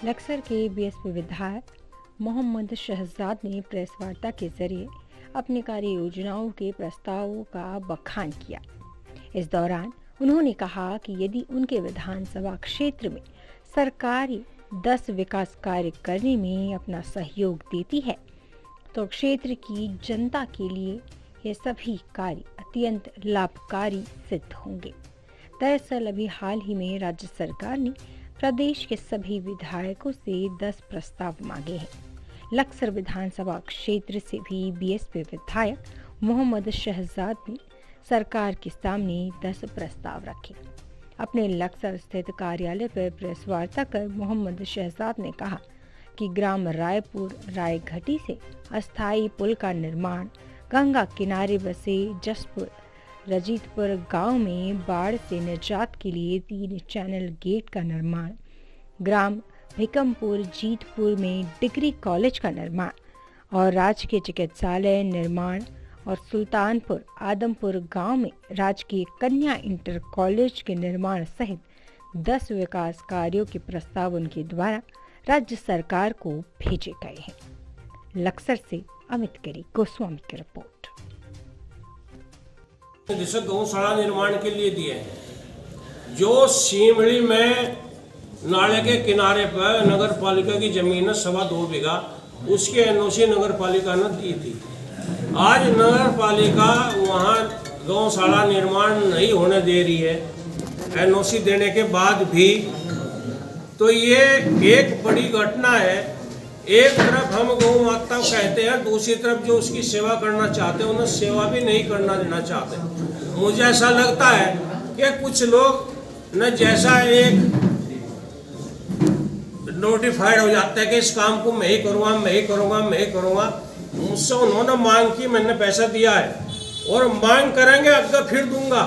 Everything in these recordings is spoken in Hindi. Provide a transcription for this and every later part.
लक्सर के बीएसपी विधायक मोहम्मद शहजाद ने प्रेस वार्ता के जरिए अपनी कार्य योजनाओं के प्रस्तावों का बखान किया। इस दौरान उन्होंने कहा कि यदि उनके विधानसभा क्षेत्र में सरकार 10 विकास कार्य करने में अपना सहयोग देती है तो क्षेत्र की जनता के लिए ये सभी कार्य अत्यंत लाभकारी सिद्ध होंगे। दरअसल अभी हाल ही में राज्य सरकार ने प्रदेश के सभी विधायकों से 10 प्रस्ताव मांगे हैं। लक्सर विधानसभा क्षेत्र से भी बीएसपी विधायक मोहम्मद शहजाद ने सरकार के सामने 10 प्रस्ताव रखे। अपने लक्सर स्थित कार्यालय पर प्रेस वार्ता कर मोहम्मद शहजाद ने कहा कि ग्राम रायपुर रायघटी से अस्थायी पुल का निर्माण, गंगा किनारे बसे जसपुर रजीतपुर गांव में बाढ़ से निजात के लिए 3 चैनल गेट का निर्माण, ग्राम भिकमपुर जीतपुर में डिग्री कॉलेज का निर्माण और राजकीय चिकित्सालय निर्माण और सुल्तानपुर आदमपुर गांव में राजकीय कन्या इंटर कॉलेज के निर्माण सहित 10 विकास कार्यों के प्रस्ताव उनके द्वारा राज्य सरकार को भेजे गए हैं। लक्सर से अमित गिरी गोस्वामी की रिपोर्ट। जैसे गौशाला निर्माण के लिए दिए हैं, जो सीमड़ी में नाले के किनारे पर नगर पालिका की जमीन है 2.25 बीघा, उसके एनओसी नगर पालिका ने दी थी। आज नगर पालिका वहाँ गौशाला निर्माण नहीं होने दे रही है एनओसी देने के बाद भी। तो ये एक बड़ी घटना है। एक तरफ हम गौ माता कहते हैं, दूसरी तरफ जो उसकी सेवा करना चाहते हैं उन्हें सेवा भी नहीं करना देना चाहते। मुझे ऐसा लगता है कि कुछ लोग न जैसा एक नोटिफाइड हो जाता है कि इस काम को मैं ही करूँगा, मैं ही करूँगा, मैं ही करूँगा। मुझसे उन्होंने मांग की, मैंने पैसा दिया है और मांग करेंगे अगर फिर दूंगा,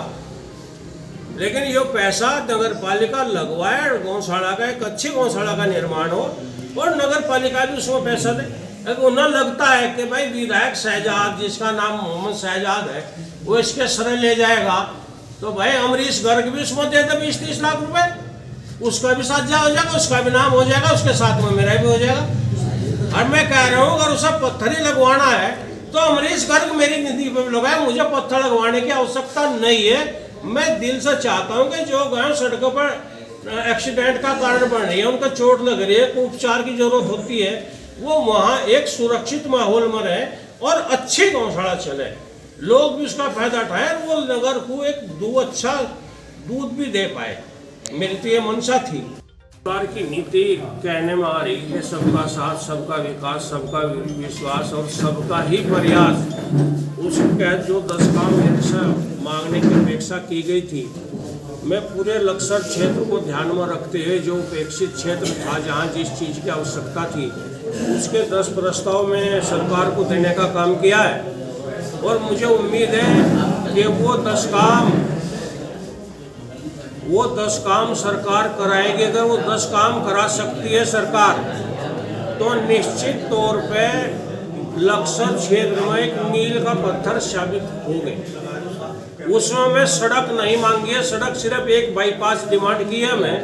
लेकिन ये पैसा नगर पालिका लगवाए गौशाला का, एक अच्छी गौशाला का निर्माण हो और नगर पालिका भी उसमें पैसा दे। अगर उन्हें लगता है कि भाई विधायक शहजाद, जिसका नाम मोहम्मद शहजाद है, वो इसके सर ले जाएगा, तो भाई अमरीश गर्ग भी उसमें दे दे 20-30 लाख रुपए, उसका भी साथ हो जाएगा, उसका भी नाम हो जाएगा, उसके साथ में मेरा भी हो जाएगा। और मैं कह रहा हूँ अगर उसे पत्थर ही लगवाना है तो अमरीश गर्ग मेरी निधि पर लगाए, मुझे पत्थर लगवाने की आवश्यकता नहीं है। मैं दिल से चाहता हूँ कि जो गाँव सड़कों पर एक्सीडेंट का कारण बन रही है, उनका चोट लग रही है, उपचार की जरूरत होती है, वो वहाँ एक सुरक्षित माहौल में रहे और अच्छी गौशाला चले, लोग भी उसका फायदा उठाए, वो नगर को एक अच्छा दूध भी दे पाए। मेरी तो ये मंशा थी। सरकार की नीति कहने में आ रही है सबका साथ, सबका विकास, सबका विश्वास और सबका ही प्रयास। उसके जो 10 काम मेरे से मांगने की अपेक्षा की गई थी, मैं पूरे लक्सर क्षेत्र को ध्यान में रखते हुए जो उपेक्षित क्षेत्र था, जहाँ जिस चीज़ की आवश्यकता थी, उसके 10 प्रस्ताव में सरकार को देने का काम किया है। और मुझे उम्मीद है कि वो 10 काम सरकार कराएगी। अगर वो 10 काम करा सकती है सरकार, तो निश्चित तौर पे लक्सर क्षेत्र में एक मील का पत्थर साबित होंगे। उसमें मैं सड़क नहीं मांगी है, सड़क सिर्फ एक बाईपास डिमांड की है। मैं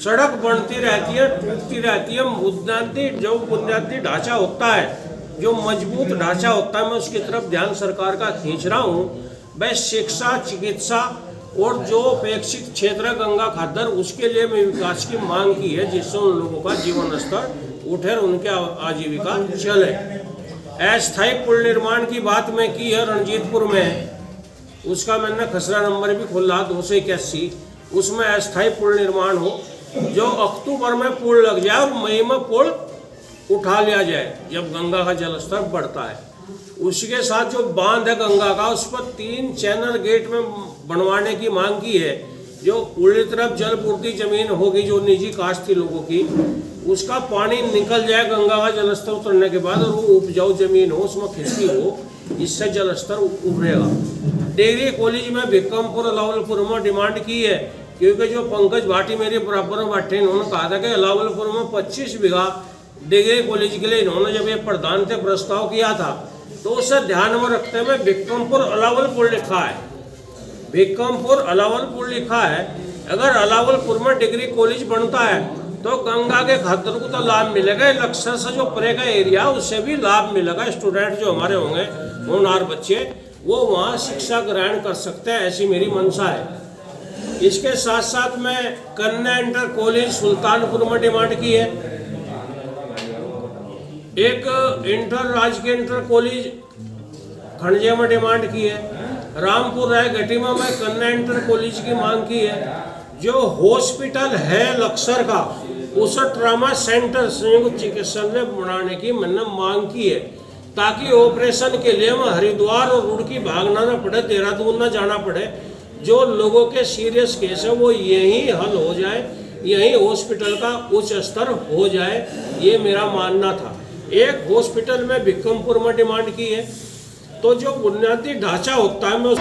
सड़क बनती रहती है, टूटती रहती है। बुनियादी ढांचा होता है, जो मजबूत ढांचा होता है, मैं उसकी तरफ ध्यान सरकार का खींच रहा हूँ। वह शिक्षा, चिकित्सा और जो अपेक्षित क्षेत्र गंगा खादर, उसके लिए मैं विकास की मांग की है, जिससे उन लोगों का जीवन स्तर उठे और उनके आजीविका चले। अस्थायी पुल निर्माण की बात मैं की है रणजीतपुर में, उसका मैंने खसरा नंबर भी खोला 281। उसमें अस्थायी पुल निर्माण हो, जो अक्टूबर में पुल लग जाए और मई में पुल उठा लिया जाए जब गंगा का जलस्तर बढ़ता है। उसके साथ जो बांध है गंगा का, उस पर 3 चैनल गेट में बनवाने की मांग की है। जो पूरी तरफ जलपूर्ति जमीन होगी, जो निजी कास्ट थी लोगों की, उसका पानी निकल जाए गंगा का जलस्तर उतरने के बाद, और वो उपजाऊ जमीन हो, उसमें खेती हो, इससे जलस्तर उभरेगा। डिग्री कॉलेज में भिकमपुर अलावलपुर में डिमांड की है, क्योंकि जो पंकज भाटी मेरे बराबर में बैठे, इन्होंने कहा था कि अलावलपुर में 25 बीघा डिग्री कॉलेज के लिए इन्होंने जब ये प्रधान से प्रस्ताव किया था, तो उसे ध्यान में रखते हुए भिकमपुर अलावलपुर लिखा है। भिकमपुर अलावलपुर लिखा है। अगर अलावलपुर में डिग्री कॉलेज बनता है तो गंगा के खतर को तो लाभ मिलेगा, लक्सर से जो परे का एरिया उससे भी लाभ मिलेगा। स्टूडेंट जो हमारे होंगे होनहार बच्चे वो वहाँ शिक्षा ग्रहण कर सकते हैं, ऐसी मेरी मंशा है। इसके साथ साथ मैं कन्या इंटर कॉलेज सुल्तानपुर में डिमांड की है, एक इंटर राजकीय इंटर कॉलेज खंडजे में डिमांड की है, रामपुर राय घटी में मैं कन्या इंटर कॉलेज की मांग की है। जो हॉस्पिटल है लक्सर का उस ट्रामा सेंटर संयुक्त चिकित्सालय बनाने की मैंने मांग की है, ताकि ऑपरेशन के लिए मैं हरिद्वार और रुड़की भागना ना पड़े, देहरादून ना जाना पड़े। जो लोगों के सीरियस केस है वो यहीं हल हो जाए, यहीं हॉस्पिटल का उच्च स्तर हो जाए, ये मेरा मानना था। एक हॉस्पिटल में भिक्कमपुर में डिमांड की है। तो जो बुनियादी ढांचा होता है मैं